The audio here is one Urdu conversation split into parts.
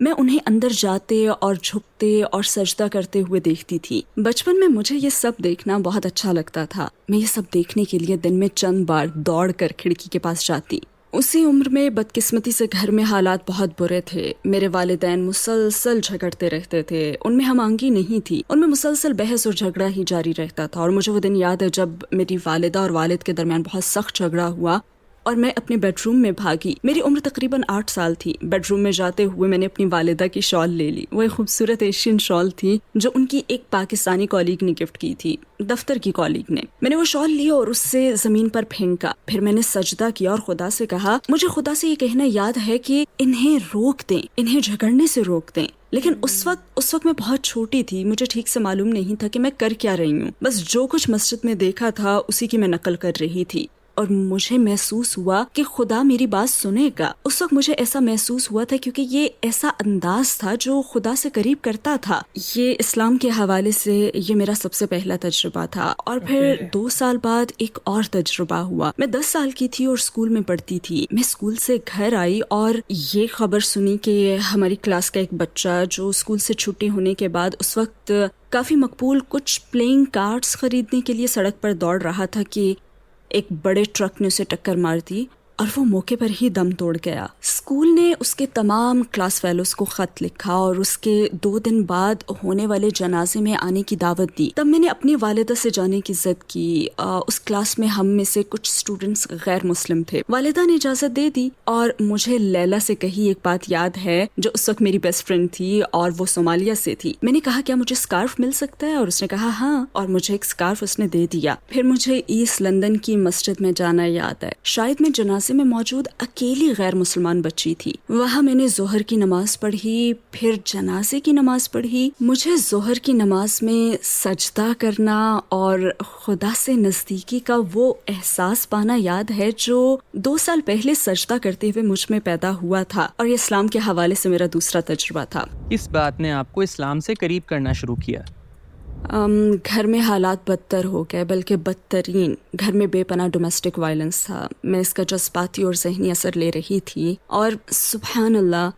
میں انہیں اندر جاتے اور جھکتے اور سجدہ کرتے ہوئے دیکھتی تھی۔ بچپن میں مجھے یہ سب دیکھنا بہت اچھا لگتا تھا۔ میں یہ سب دیکھنے کے لیے دن میں چند بار دوڑ کر کھڑکی کے پاس جاتی۔ اسی عمر میں بدقسمتی سے گھر میں حالات بہت برے تھے۔ میرے والدین مسلسل جھگڑتے رہتے تھے، ان میں ہم آہنگی نہیں تھی، ان میں مسلسل بحث اور جھگڑا ہی جاری رہتا تھا۔ اور مجھے وہ دن یاد ہے جب میری والدہ اور والد کے درمیان بہت سخت جھگڑا ہوا اور میں اپنے بیڈ روم میں بھاگی۔ میری عمر تقریباً 8 سال تھی۔ بیڈ روم میں جاتے ہوئے میں نے اپنی والدہ کی شال لے لی۔ وہ ایک خوبصورت ایشین شال تھی جو ان کی ایک پاکستانی کالیگ نے گفٹ کی تھی، دفتر کی کالیگ نے۔ میں نے وہ شال لی اور اس سے زمین پر پھینکا۔ پھر میں نے سجدہ کیا اور خدا سے کہا، مجھے خدا سے یہ کہنا یاد ہے کہ انہیں روک دیں، انہیں جھگڑنے سے روک دیں۔ لیکن اس وقت میں بہت چھوٹی تھی، مجھے ٹھیک سے معلوم نہیں تھا کہ میں کر کیا رہی ہوں۔ بس جو کچھ مسجد میں دیکھا تھا اسی کی میں نقل کر رہی تھی، اور مجھے محسوس ہوا کہ خدا میری بات سنے گا۔ اس وقت مجھے ایسا محسوس ہوا تھا کیونکہ یہ ایسا انداز تھا جو خدا سے قریب کرتا تھا۔ یہ اسلام کے حوالے سے یہ میرا سب سے پہلا تجربہ تھا۔ اور پھر 2 سال بعد ایک اور تجربہ ہوا۔ میں 10 سال کی تھی اور اسکول میں پڑھتی تھی۔ میں اسکول سے گھر آئی اور یہ خبر سنی کہ ہماری کلاس کا ایک بچہ جو اسکول سے چھٹی ہونے کے بعد اس وقت کافی مقبول کچھ پلینگ کارڈز خریدنے کے لیے سڑک پر دوڑ رہا تھا کہ ایک بڑے ٹرک نے اسے ٹکر مار دی اور وہ موقع پر ہی دم توڑ گیا۔ اسکول نے اس کے تمام کلاس فیلوز کو خط لکھا اور اس کے 2 دن بعد ہونے والے جنازے میں آنے کی دعوت دی۔ تب میں نے اپنی والدہ سے جانے کی ضد کی۔ اس کلاس میں ہم میں سے کچھ اسٹوڈنٹس غیر مسلم تھے۔ والدہ نے اجازت دے دی اور مجھے لیلا سے کہی ایک بات یاد ہے جو اس وقت میری بیسٹ فرینڈ تھی اور وہ صومالیہ سے تھی۔ میں نے کہا کیا مجھے اسکارف مل سکتا ہے؟ اور اس نے کہا ہاں، اور مجھے ایک اسکارف اس نے دے دیا۔ پھر مجھے ایسٹ لندن کی مسجد میں جانا یاد ہے۔ شاید میں جنازے میں موجود اکیلی غیر مسلمان بچی تھی۔ وہاں میں نے ظہر کی نماز پڑھی، پھر جنازے کی نماز پڑھی۔ مجھے ظہر کی نماز میں سجدہ کرنا اور خدا سے نزدیکی کا وہ احساس پانا یاد ہے جو 2 سال پہلے سجدہ کرتے ہوئے مجھ میں پیدا ہوا تھا، اور یہ اسلام کے حوالے سے میرا دوسرا تجربہ تھا۔ اس بات نے آپ کو اسلام سے قریب کرنا شروع کیا؟ گھر میں حالات بدتر ہو گئے، بلکہ بدترین۔ گھر میں بے پناہ ڈومیسٹک وائلنس تھا۔ میں اس کا جذباتی اور ذہنی اثر لے رہی تھی، اور سبحان اللہ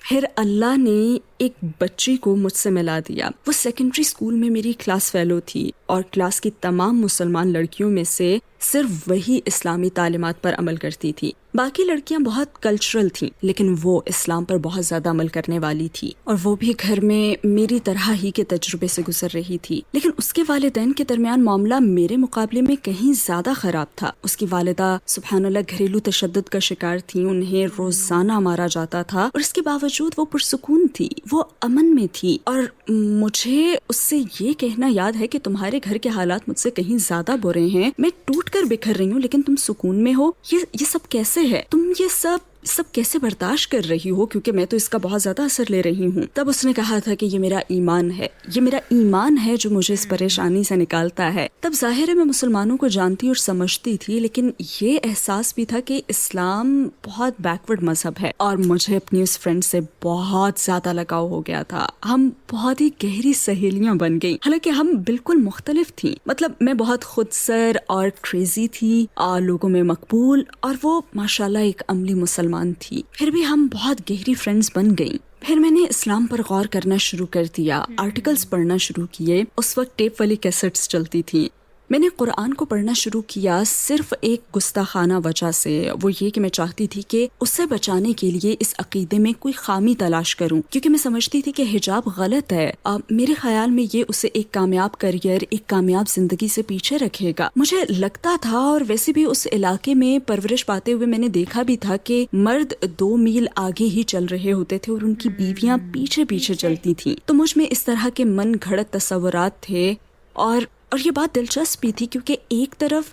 پھر اللہ نے ایک بچی کو مجھ سے ملا دیا۔ وہ سیکنڈری اسکول میں میری کلاس فیلو تھی، اور کلاس کی تمام مسلمان لڑکیوں میں سے صرف وہی اسلامی تعلیمات پر عمل کرتی تھی۔ باقی لڑکیاں بہت کلچرل تھیں، لیکن وہ اسلام پر بہت زیادہ عمل کرنے والی تھی، اور وہ بھی گھر میں میری طرح ہی کے تجربے سے گزر رہی تھی۔ لیکن اس کے والدین کے درمیان معاملہ میرے مقابلے میں کہیں زیادہ خراب تھا۔ اس کی والدہ سبحان اللہ گھریلو تشدد کا شکار تھی، انہیں روزانہ مارا جاتا تھا، اور اس کے باوجود وہ پرسکون تھی، وہ امن میں تھی۔ اور مجھے اس سے یہ کہنا یاد ہے کہ تمہارے گھر کے حالات مجھ سے کہیں زیادہ برے ہیں، میں ٹوٹ کر بکھر رہی ہوں لیکن تم سکون میں ہو، یہ سب کیسے ہے؟ تم یہ سب کیسے برداشت کر رہی ہو؟ کیونکہ میں تو اس کا بہت زیادہ اثر لے رہی ہوں۔ تب اس نے کہا تھا کہ یہ میرا ایمان ہے جو مجھے اس پریشانی سے نکالتا ہے۔ تب ظاہر ہے میں مسلمانوں کو جانتی اور سمجھتی تھی، لیکن یہ احساس بھی تھا کہ اسلام بہت بیکورڈ مذہب ہے، اور مجھے اپنی اس فرینڈ سے بہت زیادہ لگاؤ ہو گیا تھا۔ ہم بہت ہی گہری سہیلیاں بن گئیں، حالانکہ ہم بالکل مختلف تھیں۔ مطلب میں بہت خود سر اور کریزی تھی، اور لوگوں میں مقبول، اور وہ ماشاءاللہ ایک عملی مسلمان تھی۔ پھر بھی ہم بہت گہری فرینڈز بن گئیں۔ پھر میں نے اسلام پر غور کرنا شروع کر دیا، آرٹیکلز پڑھنا شروع کیے۔ اس وقت ٹیپ والی کیسٹس چلتی تھیں۔ میں نے قرآن کو پڑھنا شروع کیا صرف ایک گستاخانہ وجہ سے، وہ یہ کہ میں چاہتی تھی کہ اس سے بچانے کے لیے اس عقیدے میں کوئی خامی تلاش کروں، کیونکہ میں سمجھتی تھی کہ حجاب غلط ہے۔ میرے خیال میں یہ اسے ایک کامیاب کریئر، ایک کامیاب زندگی سے پیچھے رکھے گا۔ مجھے لگتا تھا، اور ویسے بھی اس علاقے میں پرورش پاتے ہوئے میں نے دیکھا بھی تھا کہ مرد 2 میل آگے ہی چل رہے ہوتے تھے اور ان کی بیویاں پیچھے پیچھے چلتی تھیں۔ تو مجھ میں اس طرح کے من گھڑت تصورات تھے، اور یہ بات دلچسپ بھی تھی کیونکہ ایک طرف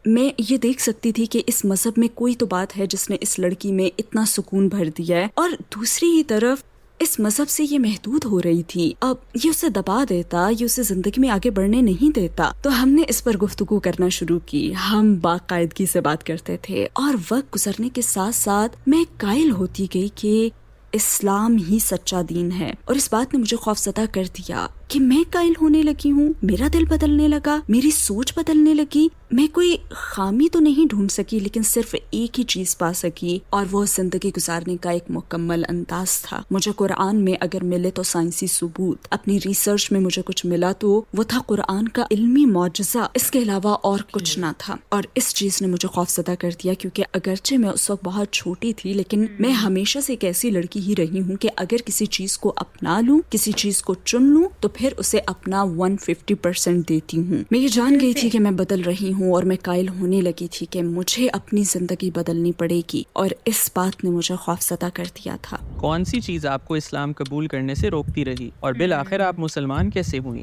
میں یہ دیکھ سکتی تھی کہ اس مذہب میں کوئی تو بات ہے جس نے اس لڑکی میں اتنا سکون بھر دیا ہے، اور دوسری ہی طرف اس مذہب سے یہ محدود ہو رہی تھی۔ اب یہ اسے دبا دیتا، یہ اسے زندگی میں آگے بڑھنے نہیں دیتا۔ تو ہم نے اس پر گفتگو کرنا شروع کی، ہم باقاعدگی سے بات کرتے تھے، اور وقت گزرنے کے ساتھ ساتھ میں قائل ہوتی گئی کہ اسلام ہی سچا دین ہے، اور اس بات نے مجھے خوفزدہ کر دیا۔ کہ میں قائل ہونے لگی ہوں, میرا دل بدلنے لگا, میری سوچ بدلنے لگی. میں کوئی خامی تو نہیں ڈھونڈ سکی لیکن صرف ایک ہی چیز پا سکی اور وہ زندگی گزارنے کا ایک مکمل انداز تھا. مجھے قرآن میں اگر ملے تو سائنسی ثبوت, اپنی ریسرچ میں مجھے کچھ ملا تو وہ تھا قرآن کا علمی معجزہ, اس کے علاوہ اور کچھ نہ تھا. اور اس چیز نے مجھے خوفزدہ کر دیا کیونکہ اگرچہ میں اس وقت بہت چھوٹی تھی لیکن میں ہمیشہ سے ایک ایسی لڑکی ہی رہی ہوں کہ اگر کسی چیز کو اپنا لوں, کسی چیز کو چن لوں تو پھر اسے اپنا 150% دیتی ہوں. میں یہ جان گئی تھی کہ میں بدل رہی ہوں اور میں قائل ہونے لگی تھی کہ مجھے اپنی زندگی بدلنی پڑے گی اور اس بات نے مجھے خوفزدہ کر دیا تھا. کون سی چیز آپ کو اسلام قبول کرنے سے روکتی رہی اور بالآخر آپ مسلمان کیسے ہوئی؟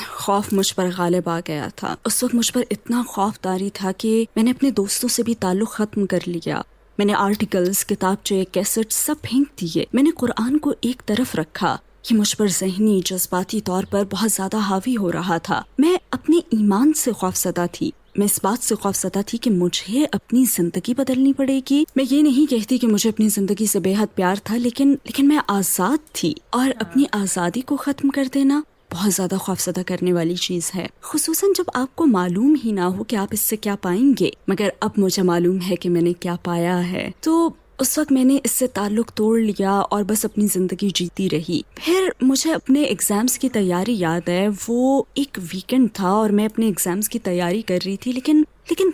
خوف مجھ پر غالب آ گیا تھا. اس وقت مجھ پر اتنا خوف طاری تھا کہ میں نے اپنے دوستوں سے بھی تعلق ختم کر لیا. میں نے آرٹیکلز, کتابچے, کیسٹ سب پھینک دیے. میں نے قرآن کو ایک طرف رکھا. یہ مجھ پر ذہنی جذباتی طور پر بہت زیادہ حاوی ہو رہا تھا. میں اپنے ایمان سے خوفزدہ تھی. میں اس بات سے خوفزدہ تھی کہ مجھے اپنی زندگی بدلنی پڑے گی. میں یہ نہیں کہتی کہ مجھے اپنی زندگی سے بے حد پیار تھا لیکن میں آزاد تھی اور اپنی آزادی کو ختم کر دینا بہت زیادہ خوفزدہ کرنے والی چیز ہے, خصوصاً جب آپ کو معلوم ہی نہ ہو کہ آپ اس سے کیا پائیں گے. مگر اب مجھے معلوم ہے کہ میں نے کیا پایا ہے. تو اس وقت میں نے اس سے تعلق توڑ لیا اور بس اپنی زندگی جیتی رہی. پھر مجھے اپنے ایگزامز کی تیاری یاد ہے. وہ ایک ویکنڈ تھا اور میں اپنے ایگزامز کی تیاری کر رہی تھی لیکن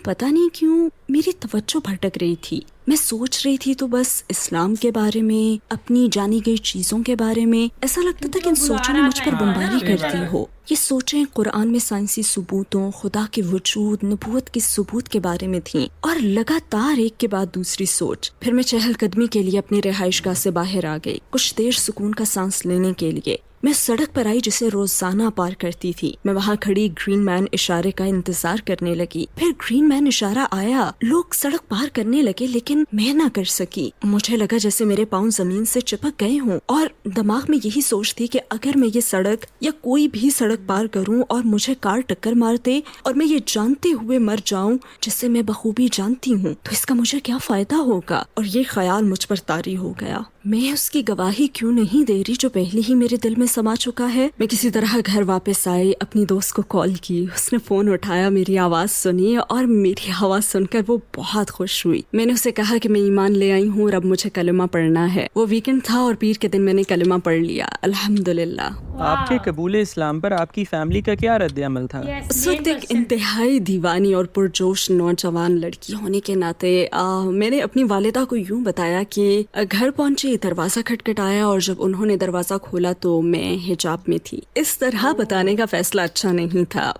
پتہ نہیں کیوں میری توجہ بھٹک رہی تھی. میں سوچ رہی تھی تو بس اسلام کے بارے میں, اپنی جانی گئی چیزوں کے بارے میں. ایسا لگتا تھا کہ ان سوچوں نے مجھ پر بمباری کرتی ہو. یہ سوچیں قرآن میں سائنسی ثبوتوں, خدا کے وجود, نبوت کے ثبوت کے بارے میں تھیں اور لگاتار ایک کے بعد دوسری سوچ. پھر میں چہل قدمی کے لیے اپنی رہائش گاہ سے باہر آ گئی, کچھ دیر سکون کا سانس لینے کے لیے. میں سڑک پر آئی جسے روزانہ پار کرتی تھی. میں وہاں کھڑی گرین مین اشارے کا انتظار کرنے لگی. پھر گرین مین اشارہ آیا, لوگ سڑک پار کرنے لگے لیکن میں نہ کر سکی. مجھے لگا جیسے میرے پاؤں زمین سے چپک گئے ہوں اور دماغ میں یہی سوچ تھی کہ اگر میں یہ سڑک یا کوئی بھی سڑک پار کروں اور مجھے کار ٹکر مار دے اور میں یہ جانتے ہوئے مر جاؤں جسے میں بخوبی جانتی ہوں تو اس کا مجھے کیا فائدہ ہوگا. اور یہ خیال مجھ پر طاری ہو گیا. میں اس کی گواہی کیوں نہیں دے رہی جو پہلے ہی میرے دل میں سما چکا ہے. میں کسی طرح گھر واپس آئی, اپنی دوست کو کال کی. اس نے فون اٹھایا, میری آواز سنی اور میری آواز سن کر وہ بہت خوش ہوئی. میں نے اسے کہا کہ میں ایمان لے آئی ہوں اور اب مجھے کلمہ پڑھنا ہے. وہ ویکنڈ تھا اور پیر کے دن میں نے کلمہ پڑھ لیا, الحمدللہ. آپ کے قبول اسلام پر آپ کی فیملی کا کیا رد عمل تھا؟ اس وقت ایک انتہائی دیوانی اور پرجوش نوجوان لڑکی ہونے کے ناطے میں نے اپنی والدہ کو یوں بتایا کہ گھر پہنچے, دروازہ کھٹکھٹایا اور جب انہوں نے دروازہ کھولا تو میں حجاب میں تھی. اس طرح بتانے کا فیصلہ اچھا نہیں تھا.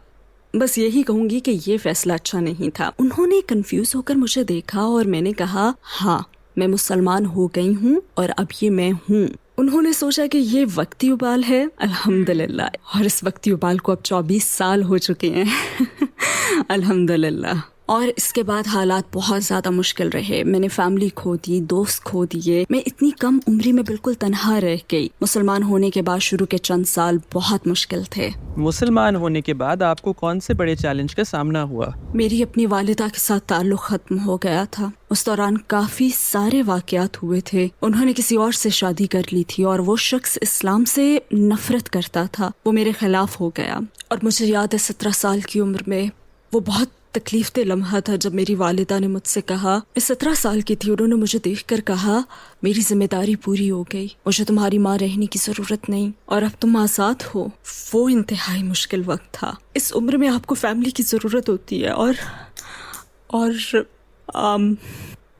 بس یہی کہوں گی کہ یہ فیصلہ اچھا نہیں تھا. انہوں نے کنفیوز ہو کر مجھے دیکھا اور میں نے کہا ہاں میں مسلمان ہو گئی ہوں اور اب یہ میں ہوں. انہوں نے سوچا کہ یہ وقتی ابال ہے, الحمدللہ, اور اس وقتی ابال کو اب 24 سال ہو چکے ہیں الحمدللہ. اور اس کے بعد حالات بہت زیادہ مشکل رہے. میں نے فیملی کھو دی, دوست کھو دیے. میں اتنی کم عمری میں بالکل تنہا رہ گئی. مسلمان ہونے کے بعد شروع کے چند سال بہت مشکل تھے. مسلمان ہونے کے بعد آپ کو کون سے بڑے چیلنج کا سامنا ہوا؟ میری اپنی والدہ کے ساتھ تعلق ختم ہو گیا تھا. اس دوران کافی سارے واقعات ہوئے تھے. انہوں نے کسی اور سے شادی کر لی تھی اور وہ شخص اسلام سے نفرت کرتا تھا. وہ میرے خلاف ہو گیا اور مجھے یاد ہے 17 سال کی عمر میں وہ بہت تکلیف دہ لمحہ تھا جب میری والدہ نے مجھ سے کہا, میں 17 سال کی تھی, انہوں نے مجھے دیکھ کر کہا میری ذمہ داری پوری ہو گئی, مجھے تمہاری ماں رہنے کی ضرورت نہیں اور اب تم آزاد ہو. وہ انتہائی مشکل وقت تھا. اس عمر میں آپ کو فیملی کی ضرورت ہوتی ہے اور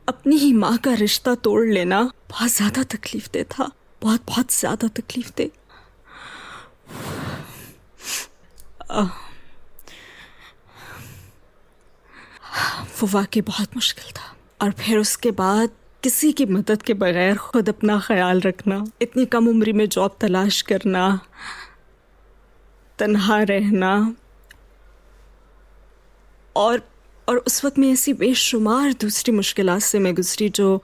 اپنی ہی ماں کا رشتہ توڑ لینا بہت زیادہ تکلیف دہ تھا, بہت زیادہ تکلیف دہ. وہ واقعی بہت مشکل تھا. اور پھر اس کے بعد کسی کی مدد کے بغیر خود اپنا خیال رکھنا, اتنی کم عمری میں جاب تلاش کرنا, تنہا رہنا, اور اس وقت میں ایسی بے شمار دوسری مشکلات سے میں گزری جو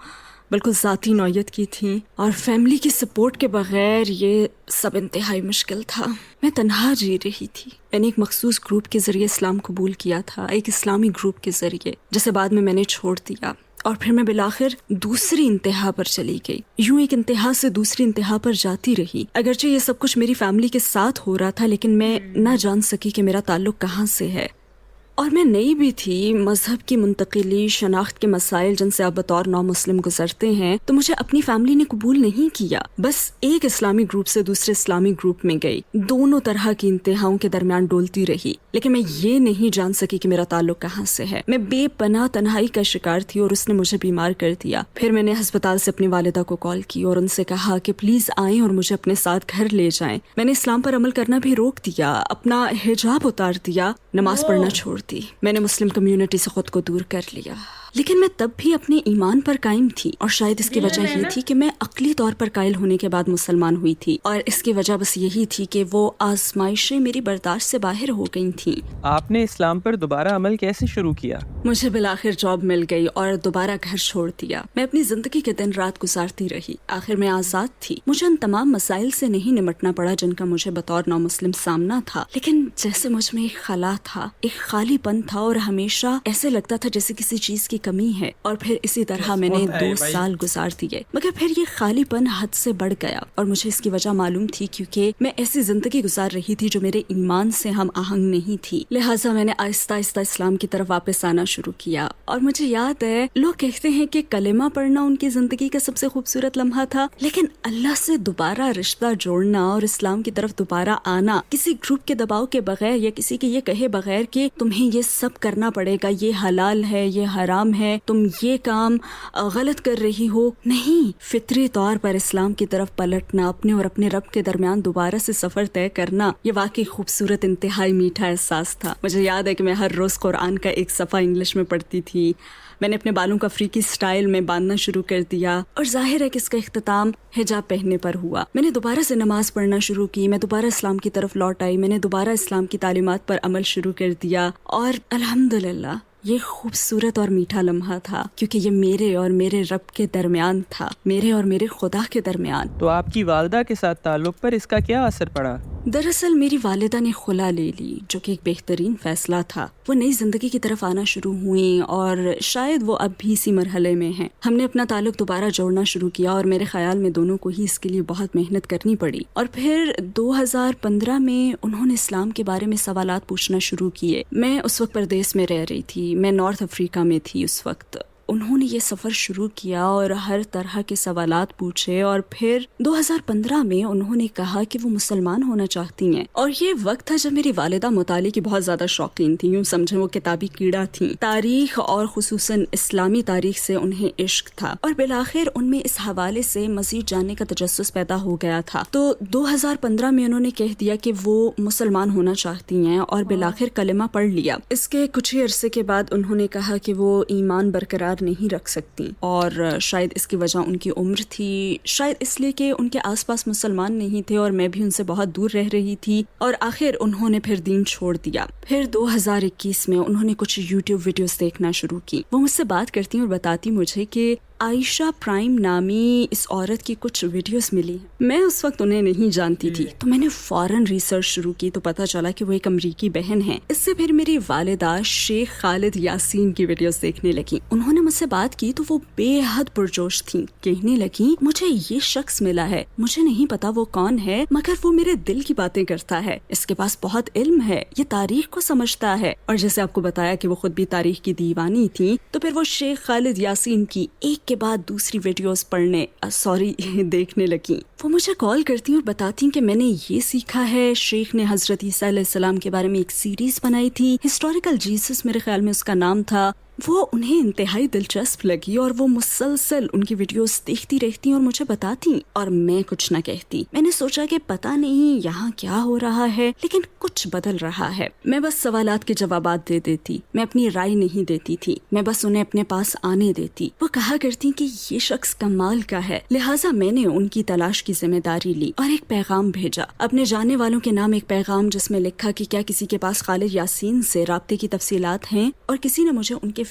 بالکل ذاتی نوعیت کی تھیں, اور فیملی کی سپورٹ کے بغیر یہ سب انتہائی مشکل تھا. میں تنہا جی رہی تھی. میں نے ایک مخصوص گروپ کے ذریعے اسلام قبول کیا تھا, ایک اسلامی گروپ کے ذریعے, جسے بعد میں نے چھوڑ دیا. اور پھر میں بالآخر دوسری انتہا پر چلی گئی. یوں ایک انتہا سے دوسری انتہا پر جاتی رہی. اگرچہ یہ سب کچھ میری فیملی کے ساتھ ہو رہا تھا لیکن میں نہ جان سکی کہ میرا تعلق کہاں سے ہے. اور میں نئی بھی تھی. مذہب کی منتقلی، شناخت کے مسائل جن سے آپ بطور نو مسلم گزرتے ہیں، تو مجھے اپنی فیملی نے قبول نہیں کیا. بس ایک اسلامی گروپ سے دوسرے اسلامی گروپ میں گئی. دونوں طرح کی انتہاؤں کے درمیان ڈولتی رہی لیکن میں یہ نہیں جان سکی کہ میرا تعلق کہاں سے ہے. میں بے پناہ تنہائی کا شکار تھی اور اس نے مجھے بیمار کر دیا. پھر میں نے ہسپتال سے اپنی والدہ کو کال کی اور ان سے کہا کہ پلیز آئیں اور مجھے اپنے ساتھ گھر لے جائیں. میں نے اسلام پر عمل کرنا بھی روک دیا، اپنا حجاب اتار دیا، نماز پڑھنا چھوڑ دی. میں نے مسلم کمیونٹی سے خود کو دور کر لیا. لیکن میں تب بھی اپنے ایمان پر قائم تھی اور شاید اس کی وجہ یہ تھی کہ میں عقلی طور پر قائل ہونے کے بعد مسلمان ہوئی تھی، اور اس کی وجہ بس یہی تھی کہ وہ آزمائشیں میری برداشت سے باہر ہو گئی تھیں. آپ نے اسلام پر دوبارہ عمل کیسے شروع کیا؟ مجھے بالآخر جاب مل گئی اور دوبارہ گھر چھوڑ دیا. میں اپنی زندگی کے دن رات گزارتی رہی. آخر میں آزاد تھی. مجھے ان تمام مسائل سے نہیں نمٹنا پڑا جن کا مجھے بطور نو مسلم سامنا تھا، لیکن جیسے مجھ میں ایک خلا تھا، ایک خالی پن تھا اور ہمیشہ ایسے لگتا تھا جیسے کسی چیز کی کمی ہے. اور پھر اسی طرح میں نے 2 سال گزار دیے، مگر پھر یہ خالی پن حد سے بڑھ گیا اور مجھے اس کی وجہ معلوم تھی کیونکہ میں ایسی زندگی گزار رہی تھی جو میرے ایمان سے ہم آہنگ نہیں تھی. لہٰذا میں نے آہستہ آہستہ اسلام کی طرف واپس آنا شروع کیا. اور مجھے یاد ہے لوگ کہتے ہیں کہ کلمہ پڑھنا ان کی زندگی کا سب سے خوبصورت لمحہ تھا، لیکن اللہ سے دوبارہ رشتہ جوڑنا اور اسلام کی طرف دوبارہ آنا کسی گروپ کے دباؤ کے بغیر یا کسی کے یہ کہے بغیر کہ تمہیں یہ سب کرنا پڑے گا، یہ حلال ہے، یہ حرام ہے، تم یہ کام غلط کر رہی ہو، نہیں. فطری طور پر اسلام کی طرف پلٹنا، اپنے اور اپنے رب کے درمیان دوبارہ سے سفر طے کرنا، یہ واقعی خوبصورت انتہائی میٹھا احساس تھا. مجھے یاد ہے کہ میں ہر روز قرآن کا ایک صفحہ انگلش میں پڑھتی تھی. میں نے اپنے بالوں کا افریقی سٹائل میں باندھنا شروع کر دیا اور ظاہر ہے کہ اس کا اختتام حجاب پہننے پر ہوا. میں نے دوبارہ سے نماز پڑھنا شروع کی. میں دوبارہ اسلام کی طرف لوٹ آئی. میں نے دوبارہ اسلام کی تعلیمات پر عمل شروع کر دیا اور الحمدللہ یہ خوبصورت اور میٹھا لمحہ تھا کیونکہ یہ میرے اور میرے رب کے درمیان تھا، میرے اور میرے خدا کے درمیان. تو آپ کی والدہ کے ساتھ تعلق پر اس کا کیا اثر پڑا؟ دراصل میری والدہ نے خلا لے لی، جو کہ ایک بہترین فیصلہ تھا. وہ نئی زندگی کی طرف آنا شروع ہوئیں اور شاید وہ اب بھی اسی مرحلے میں ہیں. ہم نے اپنا تعلق دوبارہ جوڑنا شروع کیا اور میرے خیال میں دونوں کو ہی اس کے لیے بہت محنت کرنی پڑی. اور پھر 2015 میں انہوں نے اسلام کے بارے میں سوالات پوچھنا شروع کیے. میں اس وقت پردیس میں رہ رہی تھی، میں نارتھ افریقہ میں تھی اس وقت. انہوں نے یہ سفر شروع کیا اور ہر طرح کے سوالات پوچھے اور پھر 2015 میں انہوں نے کہا کہ وہ مسلمان ہونا چاہتی ہیں. اور یہ وقت تھا جب میری والدہ مطالعے کی بہت زیادہ شوقین تھی. یوں سمجھیں وہ کتابی کیڑا تھیں. تاریخ اور خصوصاً اسلامی تاریخ سے انہیں عشق تھا اور بالآخر ان میں اس حوالے سے مزید جاننے کا تجسس پیدا ہو گیا تھا. تو 2015 میں انہوں نے کہہ دیا کہ وہ مسلمان ہونا چاہتی ہیں اور بالآخر کلمہ پڑھ لیا. اس کے کچھ ہی عرصے کے بعد انہوں نے کہا کہ وہ ایمان برقرار نہیں رکھ سکتی اور شاید اس کی وجہ ان کی عمر تھی، شاید اس لیے کہ ان کے آس پاس مسلمان نہیں تھے اور میں بھی ان سے بہت دور رہ رہی تھی. اور آخر انہوں نے پھر دین چھوڑ دیا. پھر 2021 میں انہوں نے کچھ یوٹیوب ویڈیوز دیکھنا شروع کی. وہ مجھ سے بات کرتی اور بتاتی مجھے کہ عائشہ پرائم نامی اس عورت کی کچھ ویڈیوز ملی. میں اس وقت انہیں نہیں جانتی تھی تو میں نے فوراً ریسرچ شروع کی تو پتہ چلا کہ وہ ایک امریکی بہن ہیں. اس سے پھر میری والدہ شیخ خالد یاسین کی ویڈیوز دیکھنے لگی. انہوں نے مجھ سے بات کی تو وہ بے حد پرجوش تھیں. کہنے لگی مجھے یہ شخص ملا ہے، مجھے نہیں پتا وہ کون ہے مگر وہ میرے دل کی باتیں کرتا ہے، اس کے پاس بہت علم ہے، یہ تاریخ کو سمجھتا ہے. اور جیسے آپ کو بتایا کہ وہ خود بھی تاریخ کی دیوانی تھی تو پھر وہ شیخ خالد یاسین کی ایک کے بعد دوسری ویڈیوز دیکھنے لگیں. وہ مجھے کال کرتی اور بتاتی کہ میں نے یہ سیکھا ہے. شیخ نے حضرت عیسیٰ علیہ السلام کے بارے میں ایک سیریز بنائی تھی، ہسٹوریکل جیسس میرے خیال میں اس کا نام تھا. وہ انہیں انتہائی دلچسپ لگی اور وہ مسلسل ان کی ویڈیوز دیکھتی رہتی اور مجھے بتاتی اور میں کچھ نہ کہتی. میں نے سوچا کہ پتہ نہیں یہاں کیا ہو رہا ہے لیکن کچھ بدل رہا ہے. میں بس سوالات کے جوابات دے دیتی، میں اپنی رائے نہیں دیتی تھی، میں بس انہیں اپنے پاس آنے دیتی. وہ کہا کرتی کہ یہ شخص کمال کا ہے. لہٰذا میں نے ان کی تلاش کی ذمہ داری لی اور ایک پیغام بھیجا اپنے جاننے والوں کے نام، ایک پیغام جس میں لکھا کہ کیا کسی کے پاس خالد یاسین سے رابطے کی تفصیلات ہیں. اور کسی نے مجھے ان کے